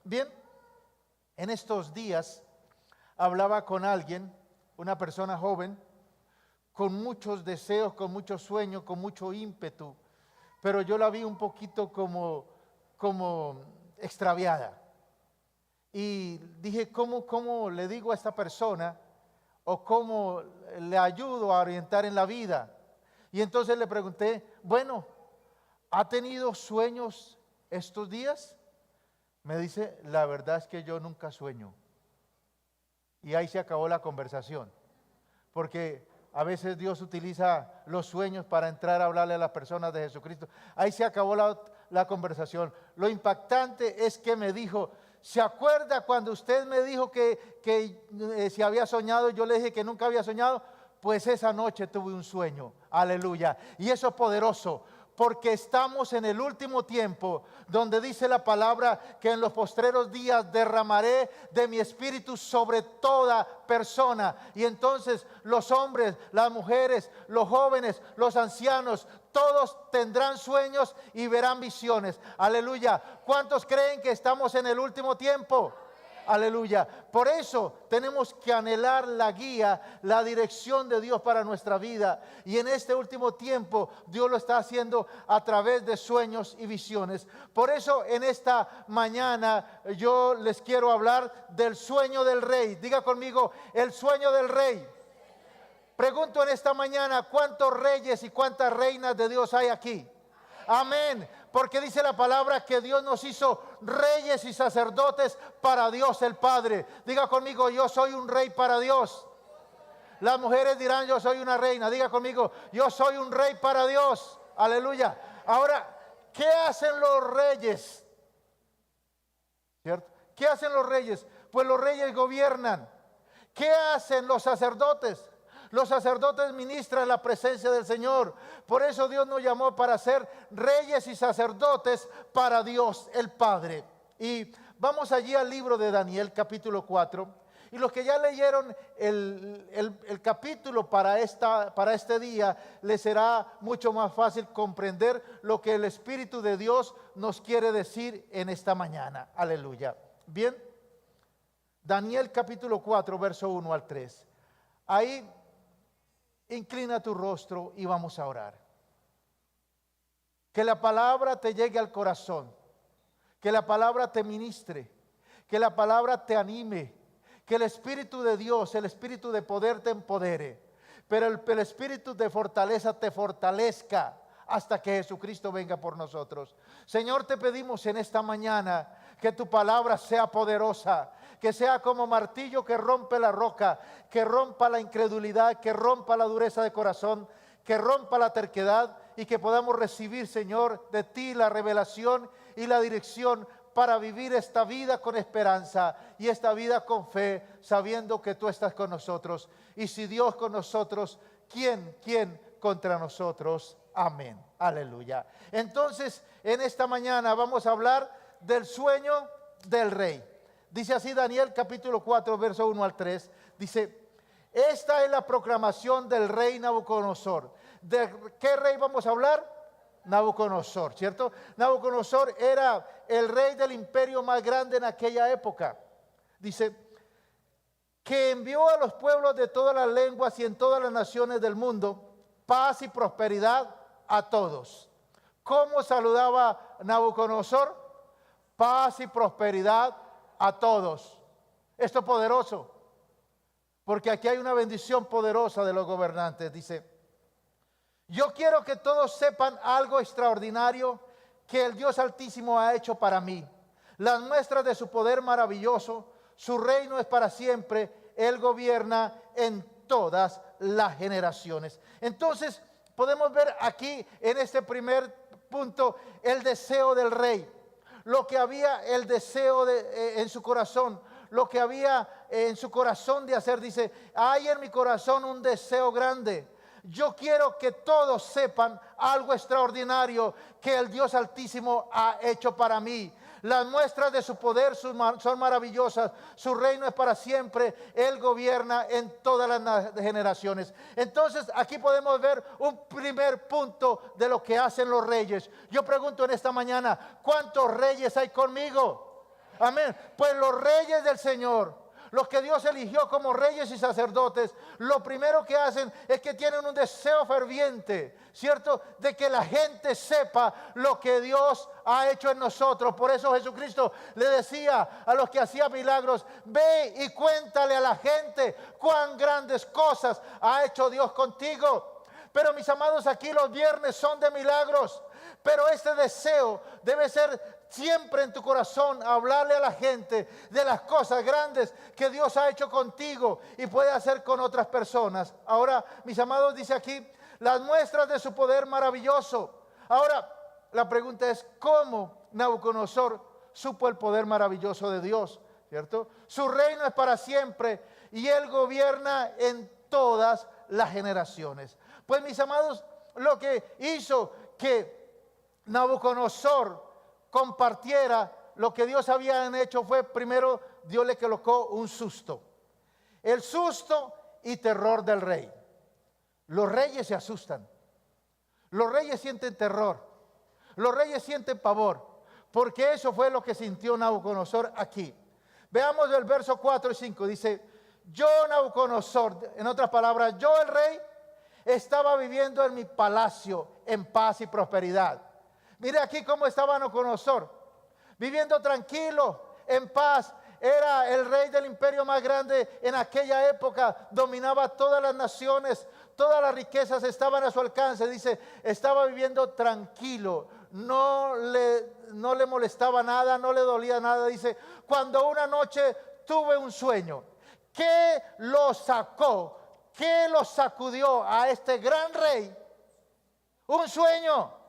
Bien, en estos días hablaba con alguien, una persona joven, con muchos deseos, con muchos sueños, con mucho ímpetu, pero yo la vi un poquito como extraviada. Y dije, ¿cómo le digo a esta persona o cómo le ayudo a orientar en la vida? Y entonces le pregunté, bueno, ¿ha tenido sueños estos días? Me dice, la verdad es que yo nunca sueño. Y ahí se acabó la conversación, porque a veces Dios utiliza los sueños para entrar a hablarle a las personas de Jesucristo. Ahí se acabó la conversación. Lo impactante es que me dijo, ¿se acuerda cuando usted me dijo que si había soñado? Yo le dije que nunca había soñado. Pues esa noche tuve un sueño. Aleluya. Y eso es poderoso, porque estamos en el último tiempo, donde dice la palabra que en los postreros días derramaré de mi espíritu sobre toda persona. Y entonces los hombres, las mujeres, los jóvenes, los ancianos, todos tendrán sueños y verán visiones. Aleluya. ¿Cuántos creen que estamos en el último tiempo? Aleluya. Por eso tenemos que anhelar la guía, la dirección de Dios para nuestra vida. Y en este último tiempo Dios lo está haciendo a través de sueños y visiones. Por eso en esta mañana yo les quiero hablar del sueño del rey. Diga conmigo, el sueño del rey. Pregunto en esta mañana, ¿cuántos reyes y cuántas reinas de Dios hay aquí? Amén. Porque dice la palabra que Dios nos hizo reyes y sacerdotes para Dios el Padre. Diga conmigo, yo soy un rey para Dios. Las mujeres dirán, yo soy una reina. Diga conmigo, yo soy un rey para Dios. Aleluya. Ahora, ¿qué hacen los reyes? ¿Cierto? ¿Qué hacen los reyes? Pues los reyes gobiernan. ¿Qué hacen los sacerdotes? Los sacerdotes ministran la presencia del Señor. Por eso Dios nos llamó para ser reyes y sacerdotes para Dios el Padre. Y vamos allí al libro de Daniel, capítulo 4. Y los que ya leyeron el capítulo para este día, les será mucho más fácil comprender lo que el Espíritu de Dios nos quiere decir en esta mañana. Aleluya. Bien, Daniel capítulo 4, verso 1 al 3. Ahí inclina tu rostro y vamos a orar. Que la palabra te llegue al corazón, que la palabra te ministre, que la palabra te anime, que el Espíritu de Dios, el Espíritu de poder te empodere, pero el Espíritu de fortaleza te fortalezca hasta que Jesucristo venga por nosotros. Señor, te pedimos en esta mañana que tu palabra sea poderosa, que sea como martillo que rompe la roca, que rompa la incredulidad, que rompa la dureza de corazón, que rompa la terquedad y que podamos recibir, Señor, de ti la revelación y la dirección para vivir esta vida con esperanza y esta vida con fe, sabiendo que tú estás con nosotros. Y si Dios con nosotros, ¿quién contra nosotros? Amén. Aleluya. Entonces, en esta mañana vamos a hablar del sueño del rey. Dice así Daniel capítulo 4, verso 1 al 3. Dice, esta es la proclamación del rey Nabucodonosor. ¿De qué rey vamos a hablar? Nabucodonosor, ¿cierto? Nabucodonosor era el rey del imperio más grande en aquella época. Dice, que envió a los pueblos de todas las lenguas y en todas las naciones del mundo paz y prosperidad a todos. ¿Cómo saludaba Nabucodonosor? Paz y prosperidad a todos. Esto es poderoso, porque aquí hay una bendición poderosa de los gobernantes. Dice, yo quiero que todos sepan algo extraordinario que el Dios Altísimo ha hecho para mí. Las muestras de su poder maravilloso, su reino es para siempre, Él gobierna en todas las generaciones. Entonces podemos ver aquí en este primer punto el deseo del rey, lo que había el deseo en su corazón, lo que había en su corazón de hacer. Dice, hay en mi corazón un deseo grande. Yo quiero que todos sepan algo extraordinario que el Dios Altísimo ha hecho para mí. Las muestras de su poder son maravillosas. Su reino es para siempre. Él gobierna en todas las generaciones. Entonces aquí podemos ver un primer punto de lo que hacen los reyes. Yo pregunto en esta mañana, ¿cuántos reyes hay conmigo? Amén. Pues los reyes del Señor, los que Dios eligió como reyes y sacerdotes, lo primero que hacen es que tienen un deseo ferviente, ¿cierto? De que la gente sepa lo que Dios ha hecho en nosotros. Por eso Jesucristo le decía a los que hacían milagros: ve y cuéntale a la gente cuán grandes cosas ha hecho Dios contigo. Pero mis amados, aquí los viernes son de milagros. Pero este deseo debe ser siempre en tu corazón, hablarle a la gente de las cosas grandes que Dios ha hecho contigo y puede hacer con otras personas. Ahora, mis amados, dice aquí, las muestras de su poder maravilloso. Ahora, la pregunta es, ¿cómo Nabucodonosor supo el poder maravilloso de Dios? ¿Cierto? Su reino es para siempre y él gobierna en todas las generaciones. Pues, mis amados, lo que hizo que Nabucodonosor compartiera lo que Dios había hecho fue, primero, Dios le colocó un susto. El susto y terror del rey. Los reyes se asustan. Los reyes sienten terror. Los reyes sienten pavor. Porque eso fue lo que sintió Nabucodonosor aquí. Veamos el verso 4 y 5. Dice, yo Nabucodonosor, en otras palabras, yo el rey, estaba viviendo en mi palacio en paz y prosperidad. Mire aquí cómo estaba Nabucodonosor, viviendo tranquilo, en paz. Era el rey del imperio más grande en aquella época, dominaba todas las naciones, todas las riquezas estaban a su alcance. Dice, estaba viviendo tranquilo, no le molestaba nada, no le dolía nada. Dice, cuando una noche tuve un sueño, ¿qué lo sacó? ¿Qué lo sacudió a este gran rey? Un sueño.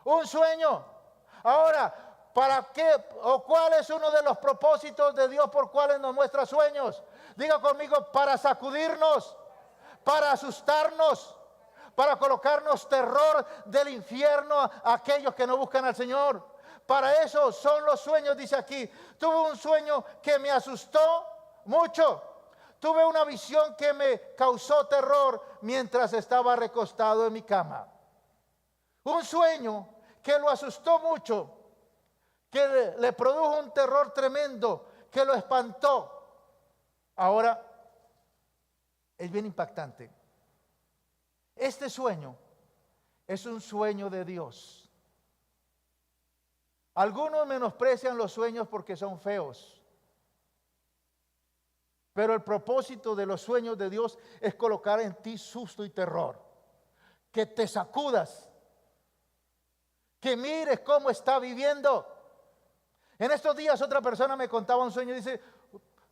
Un sueño. Ahora, ¿para qué o cuál es uno de los propósitos de Dios por cuales nos muestra sueños? Diga conmigo, para sacudirnos, para asustarnos, para colocarnos terror del infierno a aquellos que no buscan al Señor. Para eso son los sueños, dice aquí. Tuve un sueño que me asustó mucho. Tuve una visión que me causó terror mientras estaba recostado en mi cama. Un sueño que lo asustó mucho, que le produjo un terror tremendo, que lo espantó. Ahora, es bien impactante. Este sueño es un sueño de Dios. Algunos menosprecian los sueños porque son feos. Pero el propósito de los sueños de Dios es colocar en ti susto y terror. Que te sacudas. Que mires cómo está viviendo. En estos días otra persona me contaba un sueño y dice,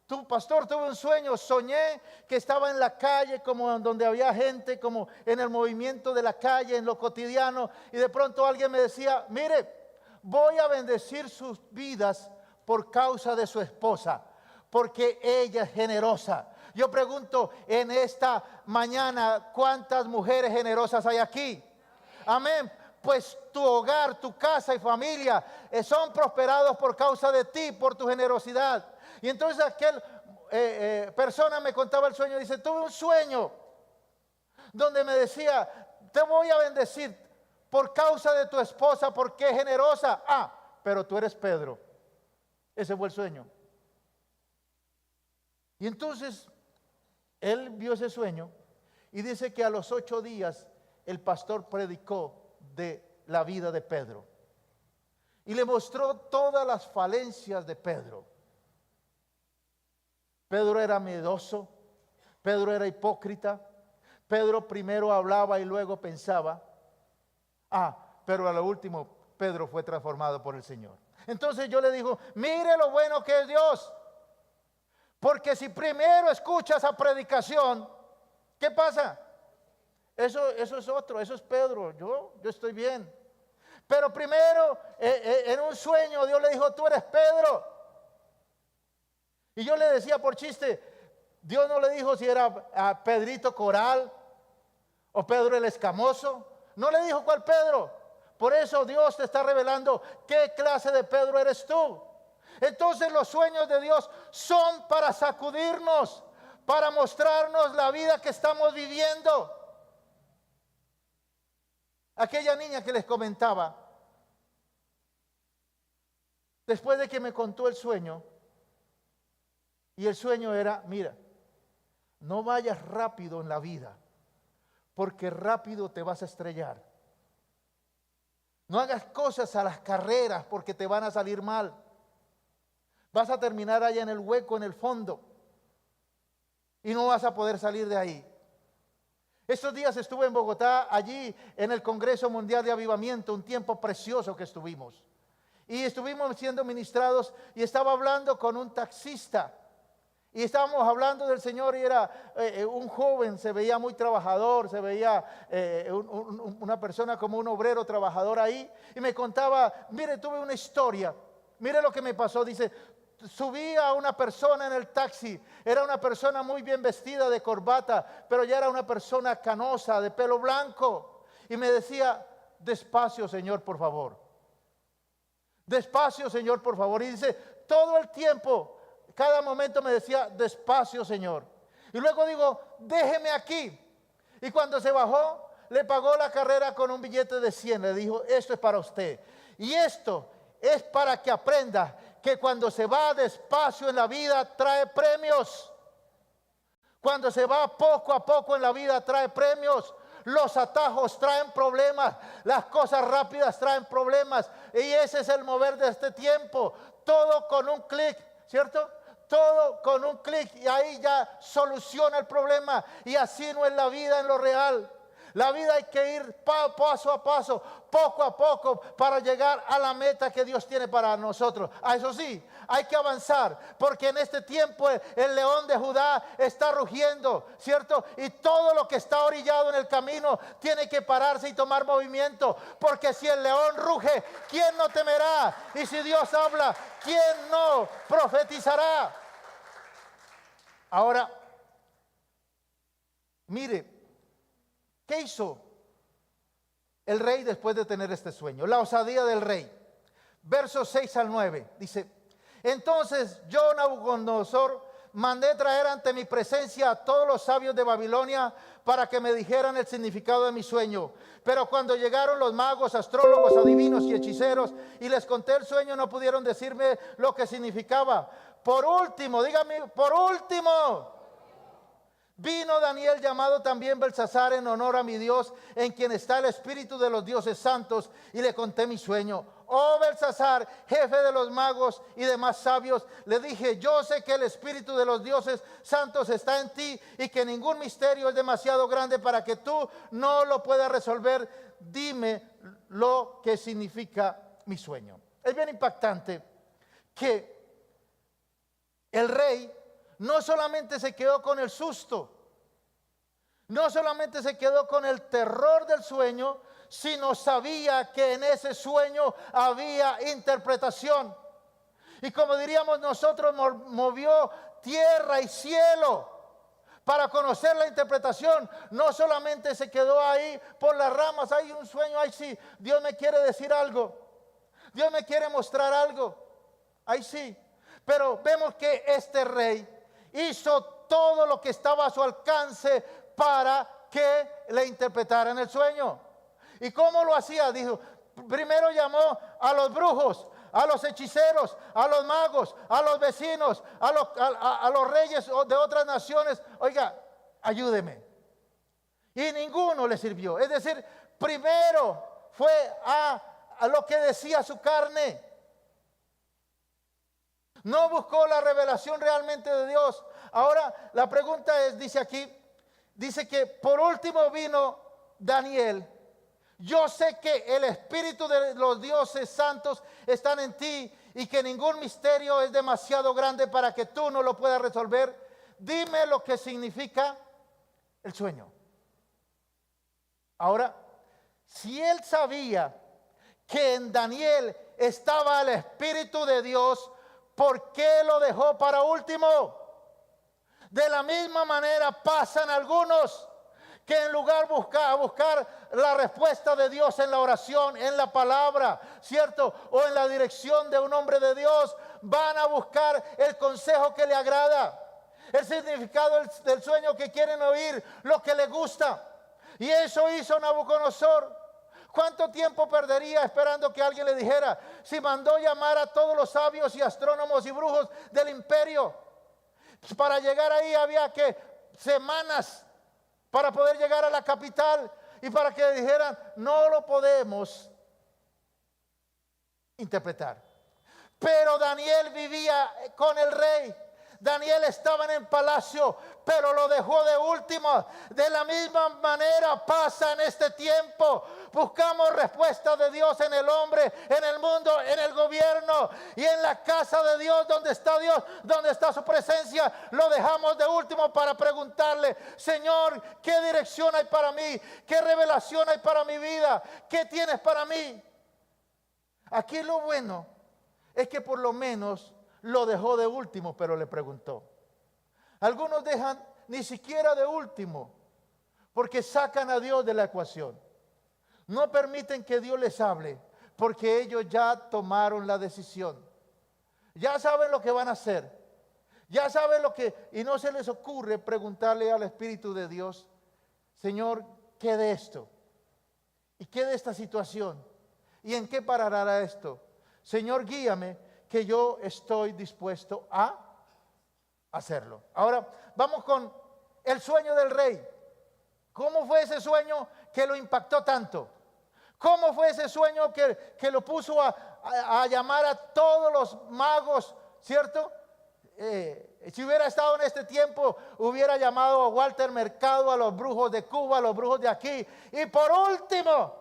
tú pastor, tuve un sueño, soñé que estaba en la calle como donde había gente, como en el movimiento de la calle, en lo cotidiano, y de pronto alguien me decía, mire, voy a bendecir sus vidas por causa de su esposa, porque ella es generosa. Yo pregunto en esta mañana, ¿cuántas mujeres generosas hay aquí? Amén. Pues tu hogar, tu casa y familia son prosperados por causa de ti, por tu generosidad. Y entonces aquel persona me contaba el sueño, dice, tuve un sueño donde me decía, te voy a bendecir por causa de tu esposa, porque es generosa. Ah, pero tú eres Pedro. Ese fue el sueño. Y entonces él vio ese sueño y dice que a los 8 días el pastor predicó de la vida de Pedro y le mostró todas las falencias de Pedro. Pedro era miedoso, Pedro era hipócrita, Pedro primero hablaba y luego pensaba. Pero a lo último Pedro fue transformado por el Señor. Entonces yo le digo, mire lo bueno que es Dios, porque si primero escucha esa predicación, ¿qué pasa? Eso es otro, eso es Pedro, yo estoy bien. Pero primero, en un sueño, Dios le dijo, tú eres Pedro. Y yo le decía por chiste, Dios no le dijo si era Pedrito Coral o Pedro el Escamoso. No le dijo cuál Pedro. Por eso Dios te está revelando qué clase de Pedro eres tú. Entonces los sueños de Dios son para sacudirnos, para mostrarnos la vida que estamos viviendo. Aquella niña que les comentaba, Después de que me contó el sueño, y el sueño era, mira, no vayas rápido en la vida, porque rápido te vas a estrellar. No hagas cosas a las carreras porque te van a salir mal. Vas a terminar allá en el hueco, en el fondo, y no vas a poder salir de ahí. Estos días estuve en Bogotá, allí en el Congreso Mundial de Avivamiento, un tiempo precioso que estuvimos. Y estuvimos siendo ministrados y estaba hablando con un taxista. Y estábamos hablando del Señor y era un joven, se veía muy trabajador, se veía una persona como un obrero trabajador ahí. Y me contaba, mire, tuve una historia, mire lo que me pasó. Dice, subí a una persona en el taxi, era una persona muy bien vestida de corbata, pero ya era una persona canosa, de pelo blanco. Y me decía, despacio, Señor, por favor. Despacio, Señor, por favor. Y dice, todo el tiempo, cada momento me decía, despacio, Señor. Y luego digo, déjeme aquí. Y cuando se bajó, le pagó la carrera con un billete de 100. Le dijo, esto es para usted. Y esto es para que aprenda que cuando se va despacio en la vida trae premios. Cuando se va poco a poco en la vida trae premios. Los atajos traen problemas, las cosas rápidas traen problemas. Y ese es el mover de este tiempo. Todo con un clic, ¿cierto? Todo con un clic y ahí ya soluciona el problema. Y así no es la vida en lo real. La vida hay que ir paso a paso, poco a poco, para llegar a la meta que Dios tiene para nosotros. Eso sí, hay que avanzar, porque en este tiempo el león de Judá está rugiendo, ¿cierto? Y todo lo que está orillado en el camino tiene que pararse y tomar movimiento, porque si el león ruge, ¿quién no temerá? Y si Dios habla, ¿quién no profetizará? Ahora, mire, ¿qué hizo el rey después de tener este sueño? La osadía del rey. Versos 6 al 9. Dice, entonces yo, Nabucodonosor, mandé traer ante mi presencia a todos los sabios de Babilonia para que me dijeran el significado de mi sueño. Pero cuando llegaron los magos, astrólogos, adivinos y hechiceros y les conté el sueño, no pudieron decirme lo que significaba. Por último, dígame, por último, vino Daniel, llamado también Belsasar, en honor a mi Dios, en quien está el espíritu de los dioses santos, y le conté mi sueño. Oh Belsasar, jefe de los magos y demás sabios, le dije, yo sé que el espíritu de los dioses santos está en ti y que ningún misterio es demasiado grande para que tú no lo puedas resolver. Dime lo que significa mi sueño. Es bien impactante que el rey no solamente se quedó con el susto, no solamente se quedó con el terror del sueño, sino sabía que en ese sueño había interpretación. Y como diríamos nosotros, movió tierra y cielo para conocer la interpretación. No solamente se quedó ahí por las ramas, hay un sueño, ahí sí, Dios me quiere decir algo, Dios me quiere mostrar algo, ahí sí. Pero vemos que este rey hizo todo lo que estaba a su alcance para que le interpretaran el sueño. ¿Y cómo lo hacía? Dijo, primero llamó a los brujos, a los hechiceros, a los magos, a los vecinos, a los reyes de otras naciones. Oiga, ayúdeme. Y ninguno le sirvió. Es decir, primero fue a lo que decía su carne. No buscó la revelación realmente de Dios. Ahora la pregunta es, dice aquí, dice que por último vino Daniel. Yo sé que el espíritu de los dioses santos están en ti y que ningún misterio es demasiado grande para que tú no lo puedas resolver. Dime lo que significa el sueño. Ahora, si él sabía que en Daniel estaba el espíritu de Dios, ¿por qué lo dejó para último? De la misma manera pasan algunos que en lugar de buscar la respuesta de Dios en la oración, en la palabra, ¿cierto? O en la dirección de un hombre de Dios, van a buscar el consejo que le agrada, el significado del sueño que quieren oír, lo que les gusta. Y eso hizo Nabucodonosor. ¿Cuánto tiempo perdería esperando que alguien le dijera? Si mandó llamar a todos los sabios y astrónomos y brujos del imperio. Para llegar ahí había que semanas para poder llegar a la capital y para que le dijeran, no lo podemos interpretar. Pero Daniel vivía con el rey. Daniel estaba en el palacio, pero lo dejó de último. De la misma manera pasa en este tiempo. Buscamos respuesta de Dios en el hombre, en el mundo, en el gobierno y en la casa de Dios, donde está Dios, donde está su presencia. Lo dejamos de último para preguntarle, Señor, ¿qué dirección hay para mí? ¿Qué revelación hay para mi vida? ¿Qué tienes para mí? Aquí lo bueno es que por lo menos lo dejó de último, pero le preguntó. Algunos dejan ni siquiera de último, porque sacan a Dios de la ecuación. No permiten que Dios les hable, porque ellos ya tomaron la decisión. Ya saben lo que van a hacer. Ya saben lo que, y no se les ocurre preguntarle al Espíritu de Dios, Señor, ¿qué de esto? ¿Y qué de esta situación? ¿Y en qué parará esto? Señor, guíame, que yo estoy dispuesto a hacerlo. Ahora vamos con el sueño del rey. ¿Cómo fue ese sueño que lo impactó tanto? ¿Cómo fue ese sueño que lo puso a llamar a todos los magos, cierto? Si hubiera estado en este tiempo, hubiera llamado a Walter Mercado, a los brujos de Cuba, a los brujos de aquí. Y por último,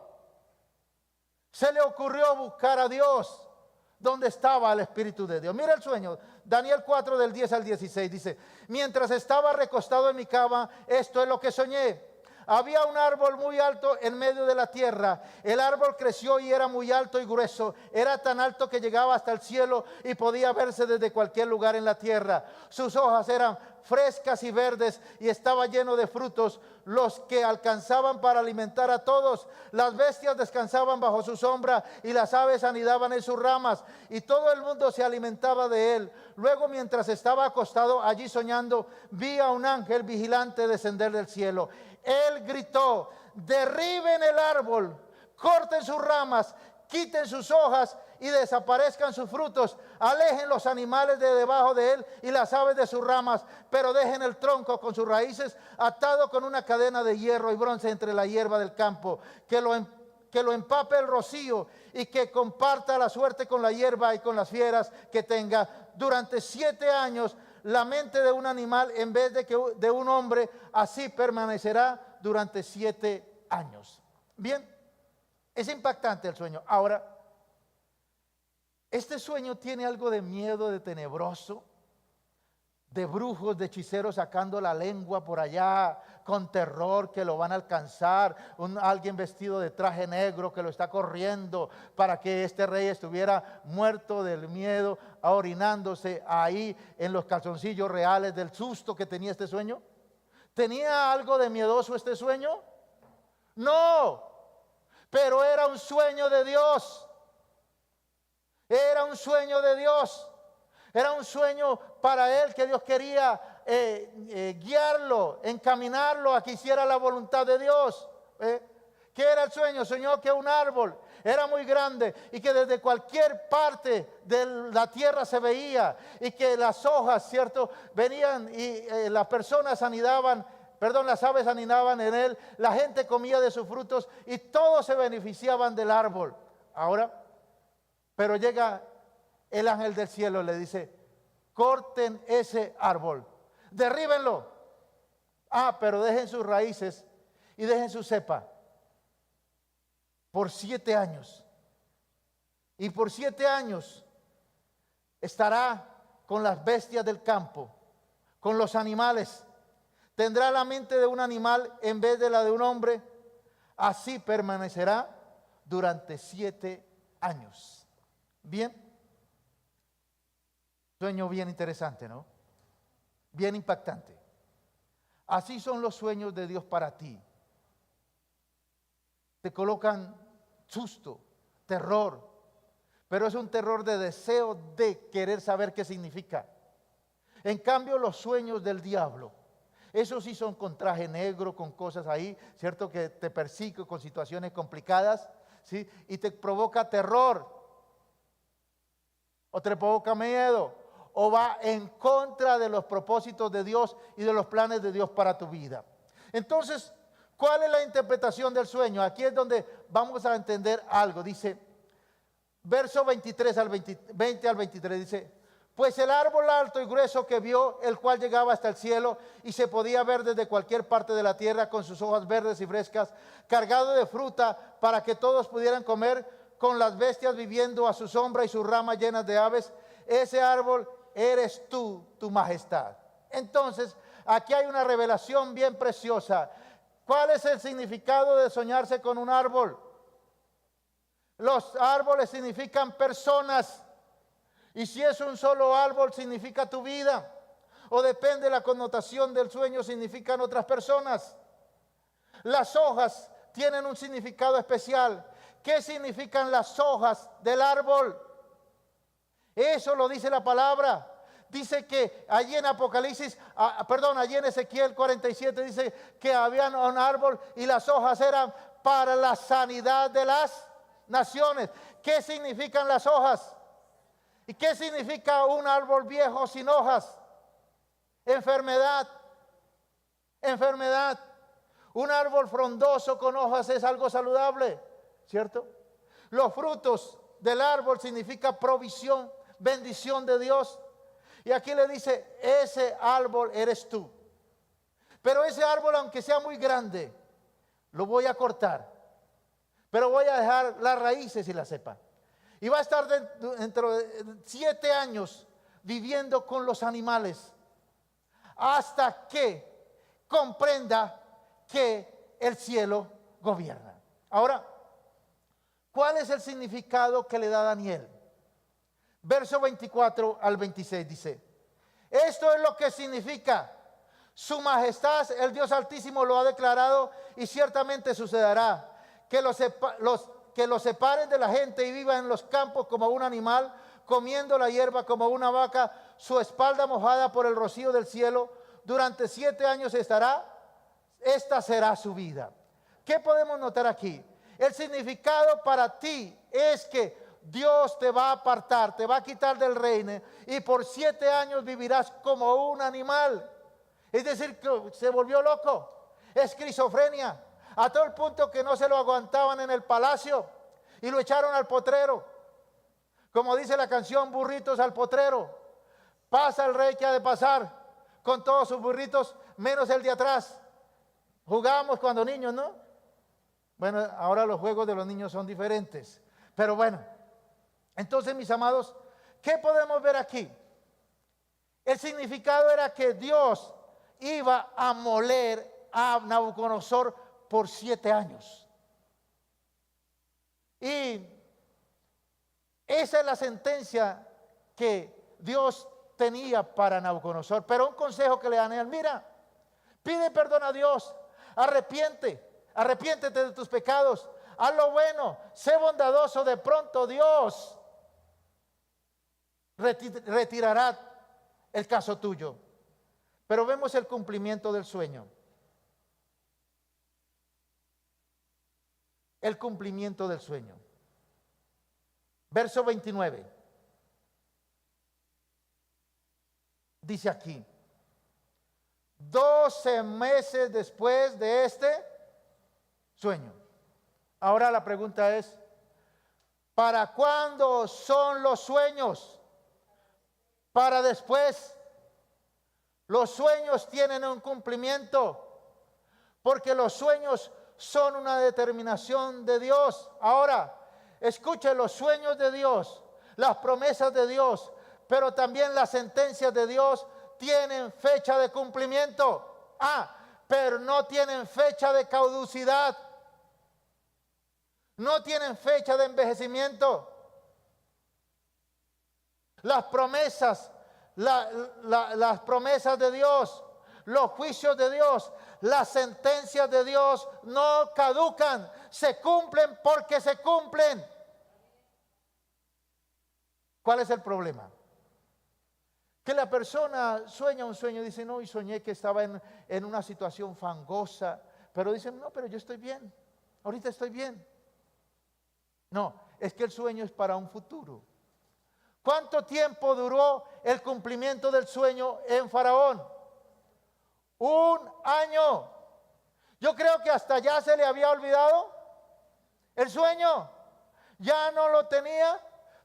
se le ocurrió buscar a Dios. ¿Dónde estaba el Espíritu de Dios? Mira el sueño. Daniel 4 del 10 al 16 dice, mientras estaba recostado en mi cama, esto es lo que soñé. Había un árbol muy alto en medio de la tierra. El árbol creció y era muy alto y grueso. Era tan alto que llegaba hasta el cielo y podía verse desde cualquier lugar en la tierra. Sus hojas eran frescas y verdes y estaba lleno de frutos, los que alcanzaban para alimentar a todos. Las bestias descansaban bajo su sombra y las aves anidaban en sus ramas, y todo el mundo se alimentaba de él. Luego, mientras estaba acostado allí soñando, vi a un ángel vigilante descender del cielo. Él gritó, derriben el árbol, corten sus ramas, quiten sus hojas y desaparezcan sus frutos, alejen los animales de debajo de él y las aves de sus ramas, pero dejen el tronco con sus raíces atado con una cadena de hierro y bronce entre la hierba del campo, que lo empape el rocío y que comparta la suerte con la hierba y con las fieras que tenga. Durante 7 años la mente de un animal en vez de un hombre, así permanecerá durante 7 años. Bien, es impactante el sueño. Ahora, este sueño tiene algo de miedo, de tenebroso, de brujos, de hechiceros sacando la lengua por allá con terror que lo van a alcanzar, alguien vestido de traje negro que lo está corriendo para que este rey estuviera muerto del miedo, orinándose ahí en los calzoncillos reales del susto que tenía este sueño. ¿Tenía algo de miedoso este sueño? No, pero era un sueño de Dios. Era un sueño de Dios. Era un sueño para él que Dios quería guiarlo, encaminarlo a que hiciera la voluntad de Dios. ¿Qué era el sueño? Soñó que un árbol era muy grande y que desde cualquier parte de la tierra se veía, y que las hojas, ¿cierto? Venían y las personas las aves anidaban en él, la gente comía de sus frutos y todos se beneficiaban del árbol. Ahora, pero llega el ángel del cielo y le dice, corten ese árbol, derríbenlo. Pero dejen sus raíces y dejen su cepa por 7 años. Y por 7 años estará con las bestias del campo, con los animales. Tendrá la mente de un animal en vez de la de un hombre. Así permanecerá durante 7 años. Bien. Sueño bien interesante, ¿no? Bien impactante. Así son los sueños de Dios para ti. Te colocan susto, terror, pero es un terror de deseo de querer saber qué significa. En cambio, los sueños del diablo, esos sí son con traje negro, con cosas ahí, ¿cierto? Que te persiguen con situaciones complicadas. ¿sí? Y te provoca terror, o te provoca miedo, o va en contra de los propósitos de Dios y de los planes de Dios para tu vida. Entonces, ¿cuál es la interpretación del sueño? Aquí es donde vamos a entender algo. Dice, verso 23 al 20 al 23, dice: pues el árbol alto y grueso que vio, el cual llegaba hasta el cielo y se podía ver desde cualquier parte de la tierra, con sus hojas verdes y frescas, cargado de fruta para que todos pudieran comer, con las bestias viviendo a su sombra y sus ramas llenas de aves, ese árbol eres tú, tu majestad. Entonces, aquí hay una revelación bien preciosa. ¿Cuál es el significado de soñarse con un árbol? Los árboles significan personas. Y si es un solo árbol, significa tu vida. O depende de la connotación del sueño, significan otras personas. Las hojas tienen un significado especial. ¿Qué significan las hojas del árbol? Eso lo dice la palabra. Dice que allí en allí en Ezequiel 47 dice que había un árbol y las hojas eran para la sanidad de las naciones. ¿Qué significan las hojas? ¿Y qué significa un árbol viejo sin hojas? Enfermedad. Enfermedad. Un árbol frondoso con hojas es algo saludable, ¿cierto? Los frutos del árbol significa provisión, bendición de Dios. Y aquí le dice, ese árbol eres tú. Pero ese árbol, aunque sea muy grande, lo voy a cortar. Pero voy a dejar las raíces y la cepa. Y va a estar dentro de 7 años viviendo con los animales, hasta que comprenda que el cielo gobierna. Ahora, ¿cuál es el significado que le da Daniel? Verso 24 al 26 dice: esto es lo que significa: su majestad, el Dios Altísimo, lo ha declarado, y ciertamente sucederá que los separen de la gente y vivan en los campos como un animal, comiendo la hierba como una vaca, su espalda mojada por el rocío del cielo. Durante 7 años esta será su vida. ¿Qué podemos notar aquí? El significado para ti es que Dios te va a apartar, te va a quitar del reino, y por 7 años vivirás como un animal. Es decir, que se volvió loco, esquizofrenia, a tal el punto que no se lo aguantaban en el palacio y lo echaron al potrero. Como dice la canción, burritos al potrero. Pasa el rey que ha de pasar con todos sus burritos, menos el de atrás. Jugábamos cuando niños, ¿no? Bueno, ahora los juegos de los niños son diferentes. Pero bueno, entonces, mis amados, ¿qué podemos ver aquí? El significado era que Dios iba a moler a Nabucodonosor por 7 años. Y esa es la sentencia que Dios tenía para Nabucodonosor. Pero un consejo que le dan a él: mira, pide perdón a Dios, arrepiéntete de tus pecados, haz lo bueno, sé bondadoso, de pronto Dios retirará el caso tuyo. Pero vemos el cumplimiento del sueño. El cumplimiento del sueño. Verso 29. Dice aquí: 12 meses después de este sueño. Ahora la pregunta es: ¿para cuándo son los sueños? Para después. Los sueños tienen un cumplimiento, porque los sueños son una determinación de Dios. Ahora, escuche, los sueños de Dios, las promesas de Dios, pero también las sentencias de Dios tienen fecha de cumplimiento. Pero no tienen fecha de caducidad. No tienen fecha de envejecimiento. Las promesas, las promesas de Dios, los juicios de Dios, las sentencias de Dios no caducan, se cumplen porque se cumplen. ¿Cuál es el problema? Que la persona sueña un sueño y dice: no, y soñé que estaba en una situación fangosa, pero dice: no, pero yo estoy bien, ahorita estoy bien. No, es que el sueño es para un futuro. ¿Cuánto tiempo duró el cumplimiento del sueño en Faraón? 1 año. Yo creo que hasta ya se le había olvidado el sueño. Ya no lo tenía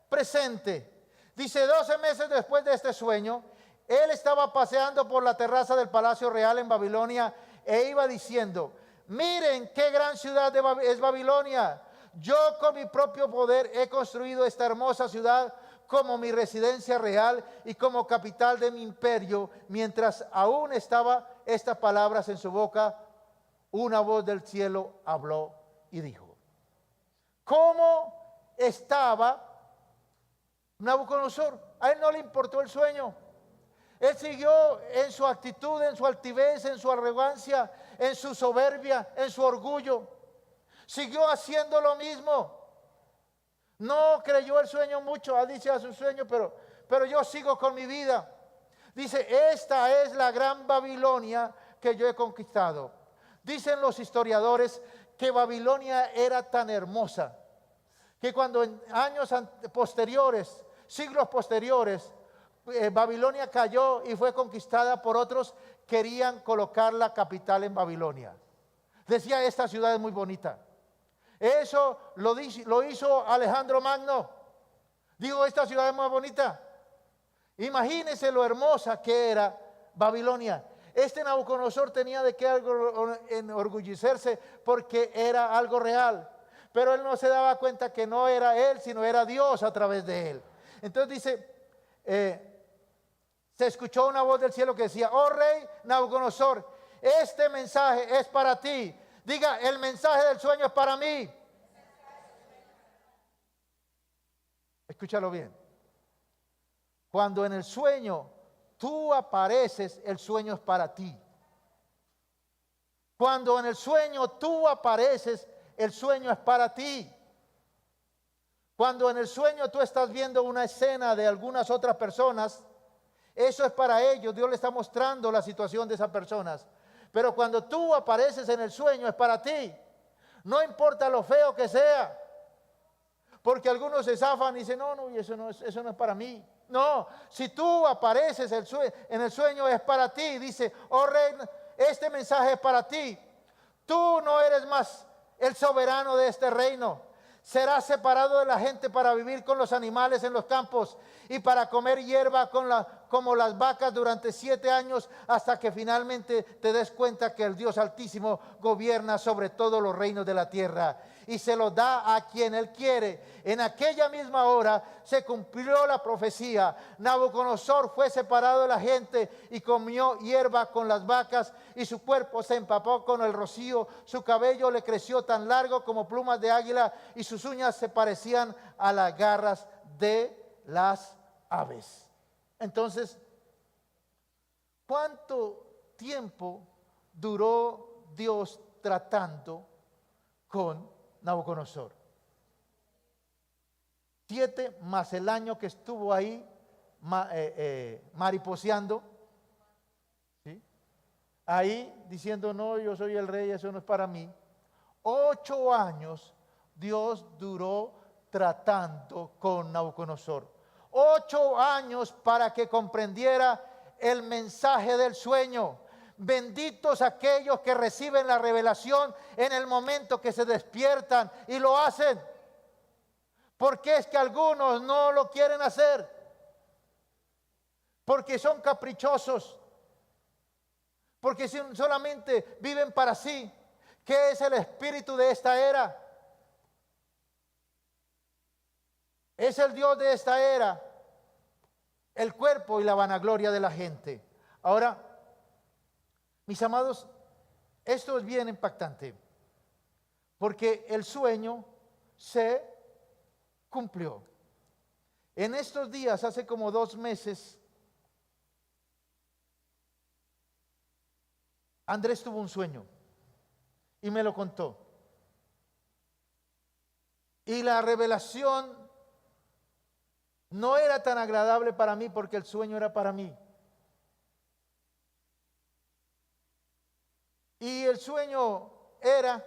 presente. Dice, 12 meses después de este sueño, él estaba paseando por la terraza del Palacio Real en Babilonia e iba diciendo, miren qué gran ciudad es Babilonia. Yo con mi propio poder he construido esta hermosa ciudad como mi residencia real y como capital de mi imperio. Mientras aún estaba estas palabras en su boca, una voz del cielo habló y dijo, ¿cómo estaba Nabucodonosor? A él no le importó el sueño. Él siguió en su actitud, en su altivez, en su arrogancia, en su soberbia, en su orgullo. Siguió haciendo lo mismo. No creyó el sueño mucho, dice a su sueño, pero yo sigo con mi vida. Dice, esta es la gran Babilonia que yo he conquistado. Dicen los historiadores que Babilonia era tan hermosa que cuando en años posteriores, siglos posteriores, Babilonia cayó y fue conquistada por otros, querían colocar la capital en Babilonia. Decía, esta ciudad es muy bonita. Eso lo hizo Alejandro Magno. Digo, esta ciudad es muy bonita. Imagínense lo hermosa que era Babilonia. Este Nabucodonosor tenía de qué enorgullecerse porque era algo real. Pero él no se daba cuenta que no era él, sino era Dios a través de él. Entonces dice, se escuchó una voz del cielo que decía, oh rey Nabucodonosor, este mensaje es para ti. Diga, el mensaje del sueño es para mí. Escúchalo bien. Cuando en el sueño tú apareces, el sueño es para ti. Cuando en el sueño tú apareces, el sueño es para ti. Cuando en el sueño tú estás viendo una escena de algunas otras personas, eso es para ellos. Dios le está mostrando la situación de esas personas. Pero cuando tú apareces en el sueño es para ti. No importa lo feo que sea. Porque algunos se zafan y dicen, no, eso no es para mí. No, si tú apareces en el sueño es para ti. Dice, oh rey, este mensaje es para ti. Tú no eres más el soberano de este reino. Serás separado de la gente para vivir con los animales en los campos y para comer hierba como las vacas durante 7 años, hasta que finalmente te des cuenta que el Dios Altísimo gobierna sobre todos los reinos de la tierra y se los da a quien Él quiere. En aquella misma hora se cumplió la profecía. Nabucodonosor fue separado de la gente y comió hierba con las vacas, y su cuerpo se empapó con el rocío. Su cabello le creció tan largo como plumas de águila, y sus uñas se parecían a las garras de las aves. Entonces, ¿cuánto tiempo duró Dios tratando con Nabucodonosor? 7 más el año que estuvo ahí mariposeando, ¿sí? Ahí diciendo, no, yo soy el rey, eso no es para mí. 8 años Dios duró tratando con Nabucodonosor. 8 años para que comprendiera el mensaje del sueño. Benditos aquellos que reciben la revelación en el momento que se despiertan y lo hacen. Porque es que algunos no lo quieren hacer, porque son caprichosos, porque solamente viven para sí. ¿Qué es el espíritu de esta era? Es el Dios de esta era, el cuerpo y la vanagloria de la gente. Ahora, mis amados, esto es bien impactante, porque el sueño se cumplió. En estos días, hace como 2 meses, Andrés tuvo un sueño y me lo contó. Y la revelación no era tan agradable para mí porque el sueño era para mí. Y el sueño era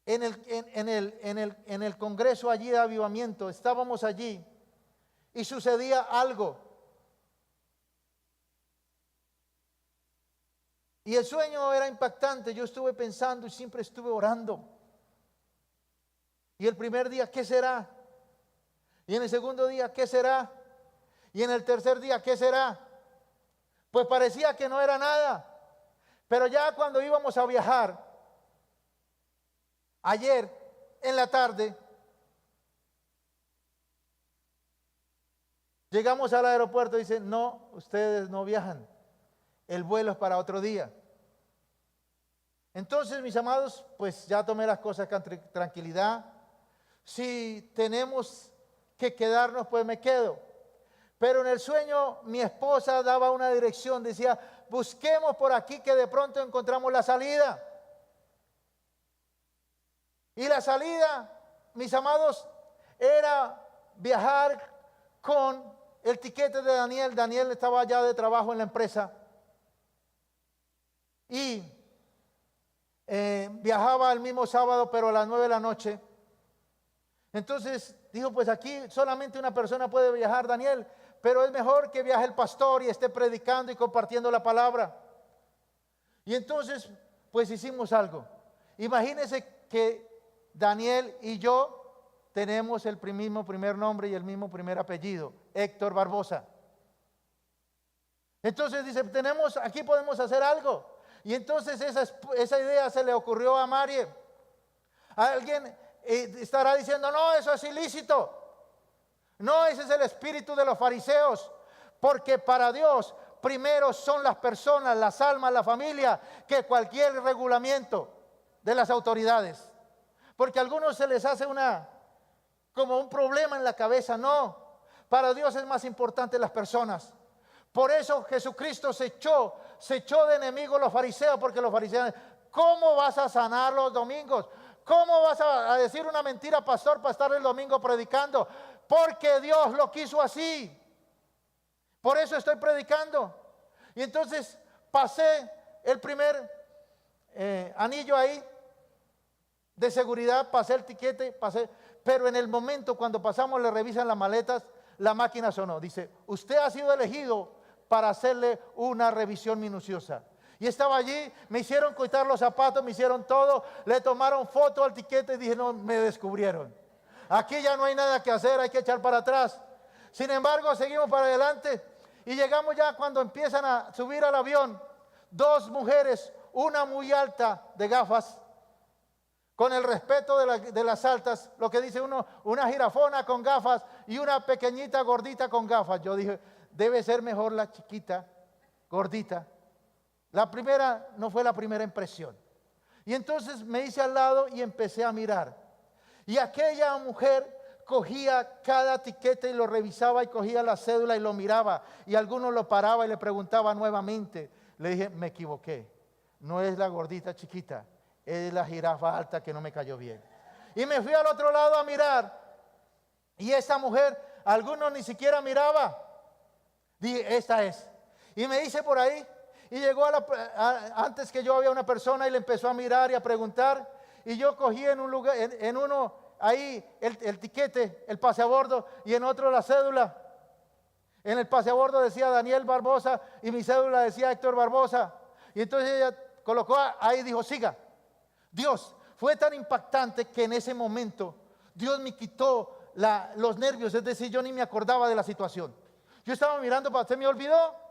en el congreso allí de avivamiento, estábamos allí y sucedía algo. Y el sueño era impactante. Yo estuve pensando y siempre estuve orando. Y el primer día, ¿qué será? Y en el segundo día, ¿qué será? Y en el tercer día, ¿qué será? Pues parecía que no era nada. Pero ya cuando íbamos a viajar, ayer en la tarde, llegamos al aeropuerto y dicen, no, ustedes no viajan. El vuelo es para otro día. Entonces, mis amados, pues ya tomé las cosas con tranquilidad. Si tenemos que quedarnos, pues me quedo. Pero en el sueño mi esposa daba una dirección, decía, busquemos por aquí que de pronto encontramos la salida. Y la salida, mis amados, era viajar con el tiquete de Daniel. Daniel estaba ya de trabajo en la empresa. Y viajaba el mismo sábado, pero a las 9 de la noche. Entonces dijo, pues aquí solamente una persona puede viajar, Daniel, pero es mejor que viaje el pastor y esté predicando y compartiendo la palabra. Y entonces, pues hicimos algo. Imagínense que Daniel y yo tenemos el mismo primer nombre y el mismo primer apellido, Héctor Barbosa. Entonces dice, aquí podemos hacer algo. Y entonces esa idea se le ocurrió a Marie. Alguien estará diciendo, no, eso es ilícito. No, ese es el espíritu de los fariseos. Porque para Dios primero son las personas, las almas, la familia, que cualquier regulamiento de las autoridades. Porque a algunos se les hace como un problema en la cabeza. No, para Dios es más importante las personas. Por eso Jesucristo se echó de enemigos los fariseos, porque los fariseos, ¿cómo vas a sanar los domingos? ¿Cómo vas a decir una mentira, pastor, para estar el domingo predicando? Porque Dios lo quiso así. Por eso estoy predicando. Y entonces pasé el primer anillo ahí de seguridad, pasé el tiquete, pero en el momento cuando pasamos le revisan las maletas, la máquina sonó. Dice, usted ha sido elegido para hacerle una revisión minuciosa. Y estaba allí, me hicieron quitar los zapatos, me hicieron todo, le tomaron foto al tiquete y dije, no, me descubrieron. Aquí ya no hay nada que hacer, hay que echar para atrás. Sin embargo, seguimos para adelante y llegamos ya cuando empiezan a subir al avión, dos mujeres, una muy alta de gafas, con el respeto de las altas, lo que dice uno, una jirafona con gafas y una pequeñita gordita con gafas. Yo dije, debe ser mejor la chiquita, gordita. La primera no fue la primera impresión. Y entonces me hice al lado y empecé a mirar. Y aquella mujer cogía cada tiquete y lo revisaba y cogía la cédula y lo miraba. Y alguno lo paraba y le preguntaba nuevamente. Le dije, me equivoqué. No es la gordita chiquita, es la jirafa alta que no me cayó bien. Y me fui al otro lado a mirar. Y esa mujer, algunos ni siquiera miraba. Dije, esta es. Y me hice por ahí. Y llegó antes que yo había una persona y le empezó a mirar y a preguntar. Y yo cogí en un lugar, en uno ahí el tiquete, el paseabordo, y en otro la cédula. En el paseabordo decía Daniel Barbosa y mi cédula decía Héctor Barbosa. Y entonces ella colocó ahí y dijo, siga. Dios fue tan impactante que en ese momento Dios me quitó los nervios, es decir, yo ni me acordaba de la situación. Yo estaba mirando, se me olvidó.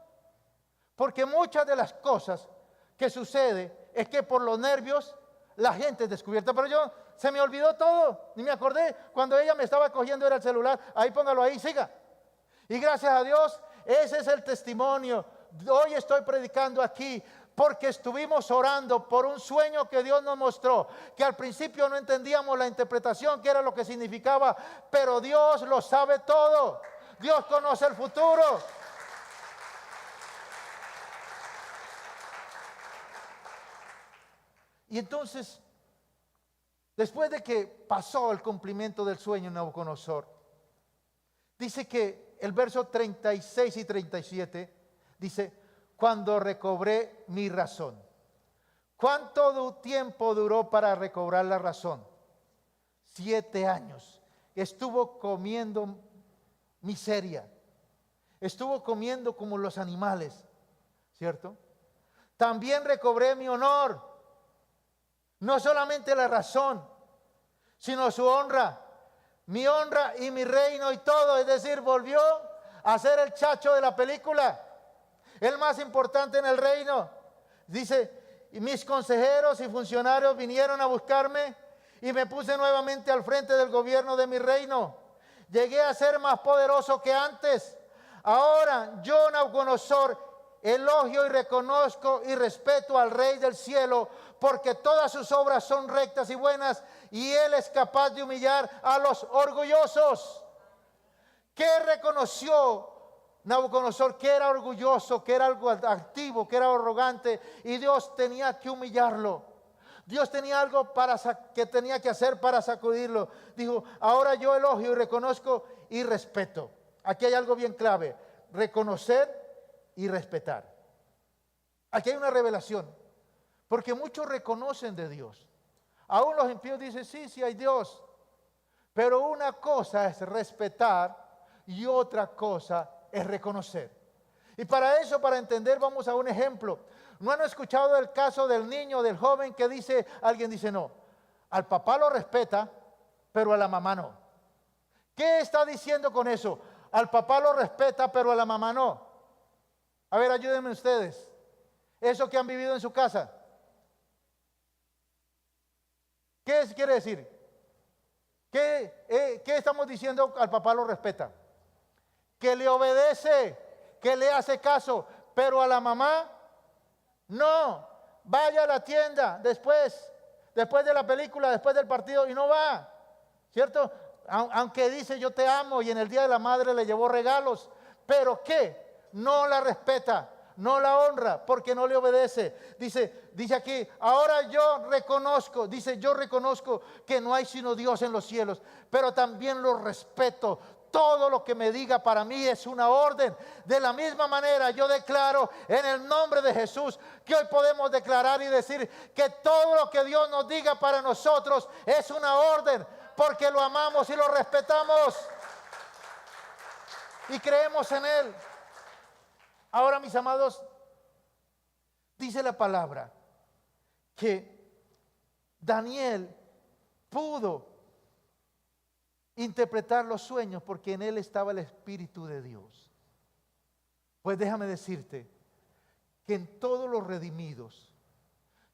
Porque muchas de las cosas que sucede es que por los nervios la gente es descubierta. Pero se me olvidó todo, ni me acordé. Cuando ella me estaba cogiendo era el celular, ahí póngalo ahí, siga. Y gracias a Dios, ese es el testimonio. Hoy estoy predicando aquí porque estuvimos orando por un sueño que Dios nos mostró, que al principio no entendíamos la interpretación, qué era lo que significaba, pero Dios lo sabe todo. Dios conoce el futuro. Y entonces, después de que pasó el cumplimiento del sueño en Nabucodonosor, dice que el verso 36 y 37 dice, cuando recobré mi razón. ¿Cuánto tiempo duró para recobrar la razón? 7 años. Estuvo comiendo miseria. Estuvo comiendo como los animales, ¿cierto? También recobré mi honor. No solamente la razón, sino su honra. Mi honra y mi reino y todo. Es decir, volvió a ser el chacho de la película. El más importante en el reino. Dice, y mis consejeros y funcionarios vinieron a buscarme y me puse nuevamente al frente del gobierno de mi reino. Llegué a ser más poderoso que antes. Ahora yo, Nabucodonosor, elogio y reconozco y respeto al Rey del cielo, porque todas sus obras son rectas y buenas, y Él es capaz de humillar a los orgullosos. ¿Qué reconoció Nabucodonosor? Que era orgulloso, que era algo activo, que era arrogante, y Dios tenía que humillarlo. Dios tenía algo que tenía que hacer para sacudirlo. Dijo, ahora yo elogio y reconozco y respeto. Aquí hay algo bien clave: reconocer y respetar. Aquí hay una revelación, porque muchos reconocen de Dios. Aún los impíos dicen, sí hay Dios, pero una cosa es respetar y otra cosa es reconocer. Y para eso, para entender, vamos a un ejemplo. ¿No han escuchado el caso del niño, del joven que dice, alguien dice, no, al papá lo respeta, pero a la mamá no? ¿Qué está diciendo con eso? Al papá lo respeta, pero a la mamá no. A ver, ayúdenme ustedes. Eso que han vivido en su casa. ¿Qué quiere decir? ¿Qué estamos diciendo? Al papá lo respeta, que le obedece, que le hace caso, pero a la mamá no. Vaya a la tienda después de la película, después del partido, y no va, ¿cierto? Aunque dice yo te amo y en el día de la madre le llevó regalos, pero ¿qué? No la respeta, no la honra, porque no le obedece. Dice aquí, ahora yo reconozco, dice, yo reconozco que no hay sino Dios en los cielos, pero también lo respeto. Todo lo que me diga para mí es una orden. De la misma manera yo declaro en el nombre de Jesús que hoy podemos declarar y decir que todo lo que Dios nos diga para nosotros es una orden, porque lo amamos y lo respetamos y creemos en Él. Ahora, mis amados, dice la palabra que Daniel pudo interpretar los sueños porque en él estaba el Espíritu de Dios. Pues déjame decirte que en todos los redimidos,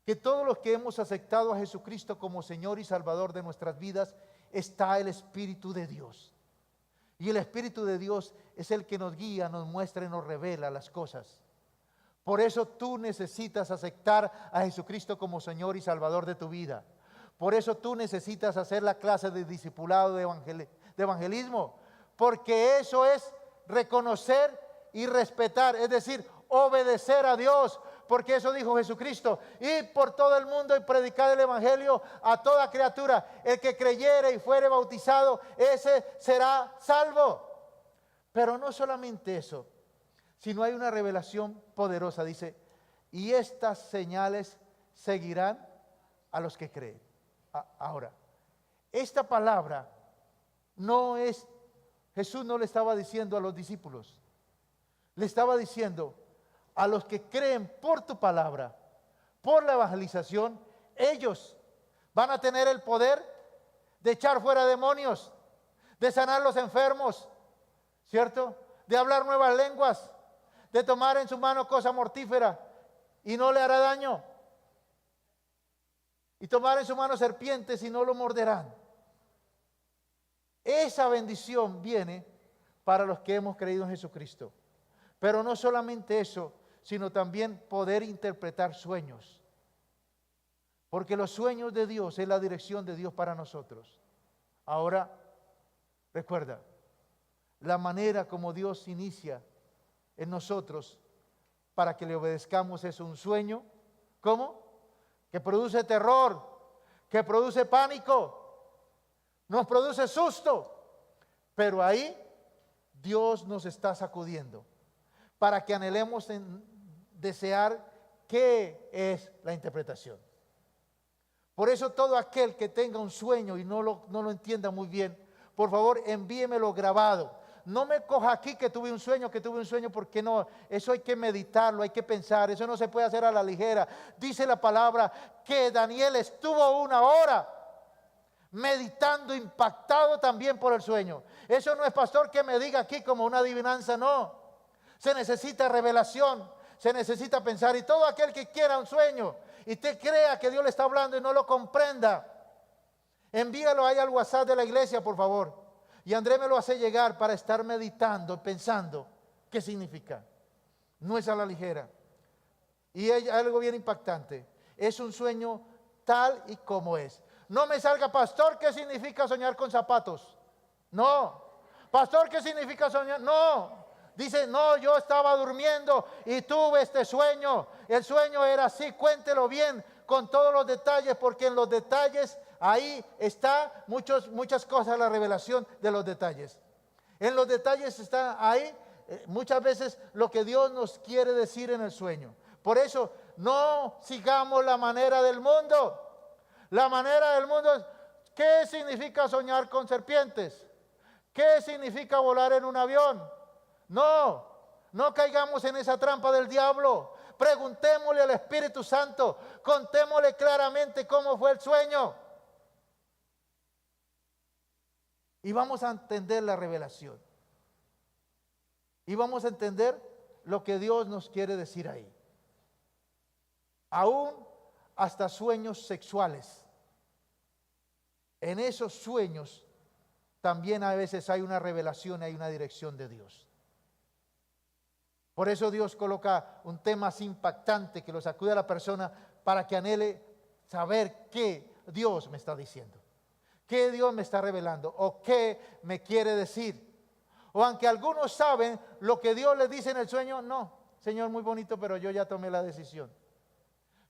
que todos los que hemos aceptado a Jesucristo como Señor y Salvador de nuestras vidas, está el Espíritu de Dios. Y el Espíritu de Dios es el que nos guía, nos muestra y nos revela las cosas. Por eso tú necesitas aceptar a Jesucristo como Señor y Salvador de tu vida. Por eso tú necesitas hacer la clase de discipulado de evangelismo, porque eso es reconocer y respetar, es decir, obedecer a Dios, porque eso dijo Jesucristo: ir por todo el mundo y predicar el evangelio a toda criatura. El que creyere y fuere bautizado, ese será salvo. Pero no solamente eso, sino hay una revelación poderosa. Dice, y estas señales seguirán a los que creen. Ahora, esta palabra no es, Jesús no le estaba diciendo a los discípulos, le estaba diciendo a los que creen por tu palabra, por la evangelización. Ellos van a tener el poder de echar fuera demonios, de sanar los enfermos, ¿cierto? De hablar nuevas lenguas, de tomar en su mano cosa mortífera y no le hará daño, y tomar en su mano serpientes y no lo morderán. Esa bendición viene para los que hemos creído en Jesucristo. Pero no solamente eso, sino también poder interpretar sueños. Porque los sueños de Dios es la dirección de Dios para nosotros. Ahora, recuerda, la manera como Dios inicia en nosotros para que le obedezcamos es un sueño. ¿Cómo? Que produce terror, que produce pánico, nos produce susto. Pero ahí Dios nos está sacudiendo para que anhelemos en desear qué es la interpretación. Por eso todo aquel que tenga un sueño y no lo entienda muy bien, por favor envíemelo grabado. No me coja aquí que tuve un sueño, porque no, eso hay que meditarlo, hay que pensar, eso no se puede hacer a la ligera. Dice la palabra que Daniel estuvo 1 hora meditando, impactado también por el sueño. Eso no es, pastor, que me diga aquí como una adivinanza, no. Se necesita revelación, se necesita pensar, y todo aquel que quiera un sueño y te crea que Dios le está hablando y no lo comprenda, envíalo ahí al WhatsApp de la iglesia, por favor. Y André me lo hace llegar para estar meditando, pensando qué significa. No es a la ligera. Y hay algo bien impactante. Es un sueño tal y como es. No me salga, pastor, ¿qué significa soñar con zapatos? No. Pastor, ¿qué significa soñar? No. Dice, no, yo estaba durmiendo y tuve este sueño. El sueño era así, cuéntelo bien, con todos los detalles, porque en los detalles ahí está muchas cosas, la revelación de los detalles. En los detalles está ahí muchas veces lo que Dios nos quiere decir en el sueño. Por eso no sigamos la manera del mundo. La manera del mundo es, ¿qué significa soñar con serpientes? ¿Qué significa volar en un avión? No caigamos en esa trampa del diablo. Preguntémosle al Espíritu Santo, contémosle claramente cómo fue el sueño. Y vamos a entender la revelación. Y vamos a entender lo que Dios nos quiere decir ahí. Aún hasta sueños sexuales. En esos sueños también a veces hay una revelación, hay una dirección de Dios. Por eso Dios coloca un tema así impactante que lo sacude a la persona para que anhele saber qué Dios me está diciendo, qué Dios me está revelando o qué me quiere decir. O aunque algunos saben lo que Dios les dice en el sueño, no, Señor, muy bonito, pero yo ya tomé la decisión.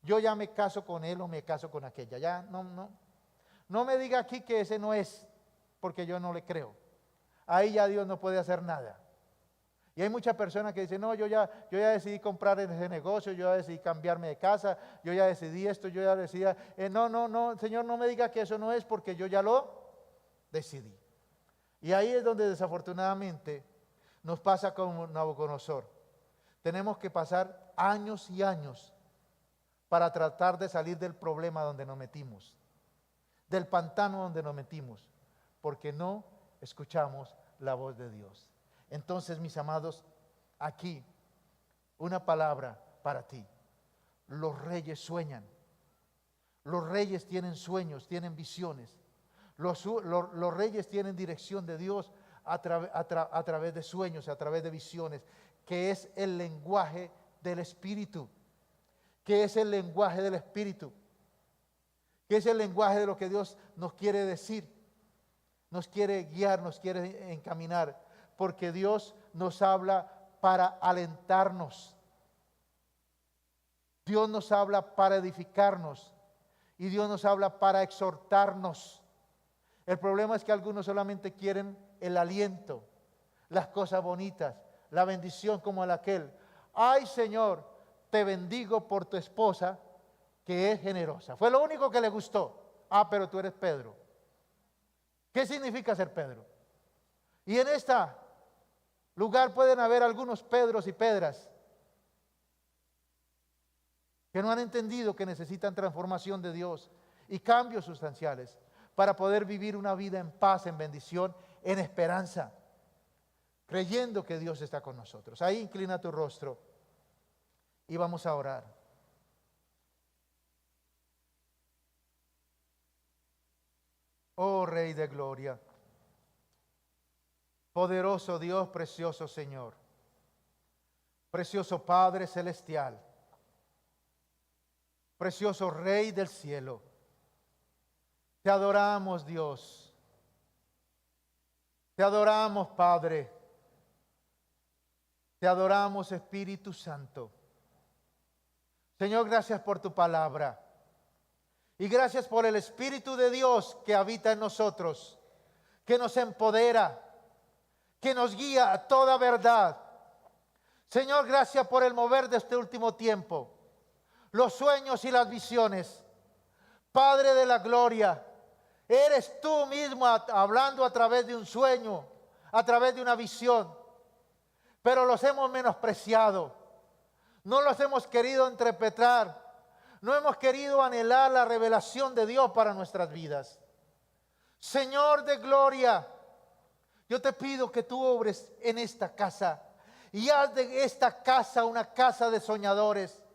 Yo ya me caso con él o me caso con aquella. Ya no me diga aquí que ese no es, porque yo no le creo. Ahí ya Dios no puede hacer nada. Y hay muchas personas que dicen, no, yo ya decidí comprar ese negocio, yo ya decidí cambiarme de casa, yo ya decidí esto, yo ya decidí. No, Señor, no me diga que eso no es, porque yo ya lo decidí. Y ahí es donde desafortunadamente nos pasa con Nabucodonosor. Tenemos que pasar años y años para tratar de salir del problema donde nos metimos, del pantano donde nos metimos, porque no escuchamos la voz de Dios. Entonces, mis amados, aquí una palabra para ti. Los reyes sueñan. Los reyes tienen sueños, tienen visiones. Los reyes tienen dirección de Dios a través de sueños, a través de visiones, que es el lenguaje del Espíritu. ¿Qué es el lenguaje del Espíritu? ¿Qué es el lenguaje de lo que Dios nos quiere decir? Nos quiere guiar, nos quiere encaminar, porque Dios nos habla para alentarnos. Dios nos habla para edificarnos y Dios nos habla para exhortarnos. El problema es que algunos solamente quieren el aliento, las cosas bonitas, la bendición como el aquel. Ay, Señor, te bendigo por tu esposa que es generosa. Fue lo único que le gustó. Ah, pero tú eres Pedro. ¿Qué significa ser Pedro? Y en este lugar pueden haber algunos Pedros y Pedras que no han entendido que necesitan transformación de Dios y cambios sustanciales para poder vivir una vida en paz, en bendición, en esperanza, creyendo que Dios está con nosotros. Ahí inclina tu rostro y vamos a orar. Oh Rey de Gloria, poderoso Dios, precioso Señor, precioso Padre Celestial, precioso Rey del cielo, te adoramos, Dios, te adoramos, Padre, te adoramos, Espíritu Santo. Señor, gracias por tu palabra y gracias por el Espíritu de Dios que habita en nosotros, que nos empodera, que nos guía a toda verdad. Señor, gracias por el mover de este último tiempo, los sueños y las visiones. Padre de la gloria, eres tú mismo hablando a través de un sueño, a través de una visión. Pero los hemos menospreciado, no los hemos querido interpretar, no hemos querido anhelar la revelación de Dios para nuestras vidas. Señor de gloria, yo te pido que tú obres en esta casa y haz de esta casa una casa de soñadores.